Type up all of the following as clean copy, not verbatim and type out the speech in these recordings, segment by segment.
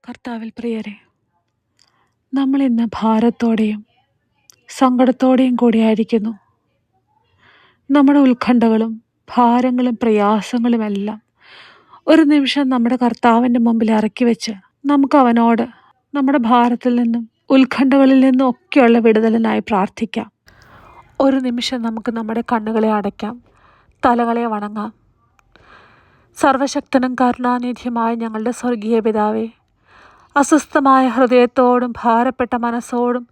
കർത്താവിൽ പ്രിയരെ, നമ്മളിന്ന് ഭാരത്തോടെയും സങ്കടത്തോടെയും കൂടിയായിരിക്കുന്നു. നമ്മുടെ ഉത്കണ്ഠകളും ഭാരങ്ങളും പ്രയാസങ്ങളുമെല്ലാം ഒരു നിമിഷം നമ്മുടെ കർത്താവിൻ്റെ മുമ്പിൽ ഇറക്കി വെച്ച് നമുക്ക് അവനോട് നമ്മുടെ ഭാരത്തിൽ നിന്നും ഉത്കണ്ഠകളിൽ നിന്നും ഒക്കെയുള്ള വിടുതലിനായി പ്രാർത്ഥിക്കാം. ഒരു നിമിഷം നമുക്ക് നമ്മുടെ കണ്ണുകളെ അടയ്ക്കാം, തലകളെ വണങ്ങാം. സർവശക്തനും കരുണാനിധിയുമായ ഞങ്ങളുടെ സ്വർഗീയ പിതാവേ, അസ്വസ്ഥമായ ഹൃദയത്തോടും ഭാരപ്പെട്ട മനസ്സോടും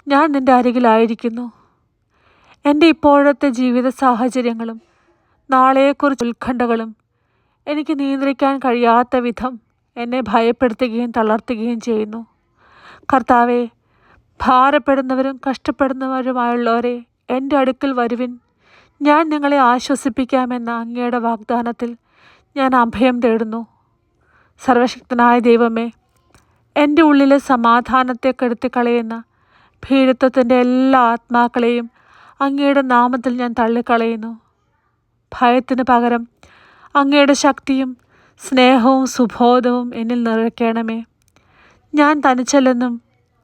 ഞാൻ നിൻ്റെ അരികിലായിരിക്കുന്നു. എൻ്റെ ഇപ്പോഴത്തെ ജീവിത സാഹചര്യങ്ങളും നാളെയെക്കുറിച്ച് ഉത്കണ്ഠകളും എനിക്ക് നിയന്ത്രിക്കാൻ കഴിയാത്ത വിധം എന്നെ ഭയപ്പെടുത്തുകയും തളർത്തുകയും ചെയ്യുന്നു. കർത്താവേ, ഭാരപ്പെടുന്നവരും കഷ്ടപ്പെടുന്നവരുമായുള്ളവരെ എൻ്റെ അടുക്കൽ വരുവിൻ, ഞാൻ നിങ്ങളെ ആശ്വസിപ്പിക്കാമെന്ന അങ്ങയുടെ വാഗ്ദാനത്തിൽ ഞാൻ അഭയം തേടുന്നു. സർവശക്തനായ ദൈവമേ, എൻ്റെ ഉള്ളിലെ സമാധാനത്തെ കെടുത്തിക്കളയുന്ന ഭീരുത്വത്തിൻ്റെ എല്ലാ ആത്മാക്കളെയും അങ്ങയുടെ നാമത്തിൽ ഞാൻ തള്ളിക്കളയുന്നു. ഭയത്തിന് പകരം അങ്ങയുടെ ശക്തിയും സ്നേഹവും സുബോധവും എന്നിൽ നിറയ്ക്കണമേ. ഞാൻ തനിച്ചല്ലെന്നും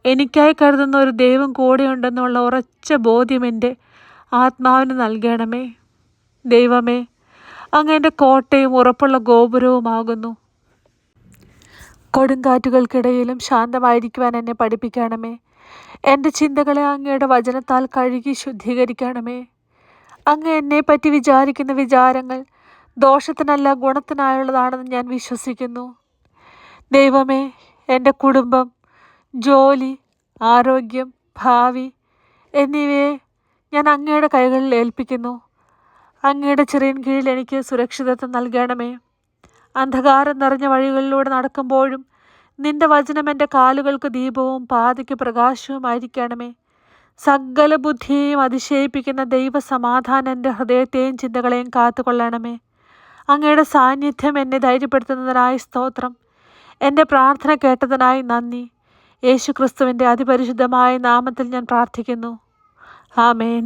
എനിക്കായി കരുതുന്ന ഒരു ദൈവം കൂടെയുണ്ടെന്നുള്ള ഉറച്ച ബോധ്യം എൻ്റെ ആത്മാവിന് നൽകണമേ. ദൈവമേ, അങ്ങ് എൻ്റെ കോട്ടയും ഉറപ്പുള്ള ഗോപുരവുമാകുന്നു. കൊടുങ്കാറ്റുകൾക്കിടയിലും ശാന്തമായിരിക്കുവാൻ എന്നെ പഠിപ്പിക്കണമേ. എൻ്റെ ചിന്തകളെ അങ്ങയുടെ വചനത്താൽ കഴുകി ശുദ്ധീകരിക്കണമേ. അങ്ങ് എന്നെപ്പറ്റി വിചാരിക്കുന്ന വിചാരങ്ങൾ ദോഷത്തിനല്ല ഗുണത്തിനായുള്ളതാണെന്ന് ഞാൻ വിശ്വസിക്കുന്നു. ദൈവമേ, എൻ്റെ കുടുംബം, ജോലി, ആരോഗ്യം, ഭാവി എന്നിവയെ ഞാൻ അങ്ങയുടെ കൈകളിൽ ഏൽപ്പിക്കുന്നു. അങ്ങയുടെ ചിറയിൻ കീഴിൽ എനിക്ക് സുരക്ഷിതത്വം നൽകണമേ. അന്ധകാരം നിറഞ്ഞ വഴികളിലൂടെ നടക്കുമ്പോഴും നിന്റെ വചനം എൻ്റെ കാലുകൾക്ക് ദീപവും പാതയ്ക്ക് പ്രകാശവുമായിരിക്കണമേ. സകല ബുദ്ധിയെയും അതിശയിപ്പിക്കുന്ന ദൈവസമാധാനം എൻ്റെ ഹൃദയത്തെയും ചിന്തകളെയും കാത്തുകൊള്ളണമേ. അങ്ങയുടെ സാന്നിധ്യം എന്നെ ധൈര്യപ്പെടുത്തുന്നതിനായി സ്തോത്രം. എൻ്റെ പ്രാർത്ഥന കേട്ടതിനായി നന്ദി. യേശു ക്രിസ്തുവിൻ്റെ അതിപരിശുദ്ധമായ നാമത്തിൽ ഞാൻ പ്രാർത്ഥിക്കുന്നു. ആമേൻ.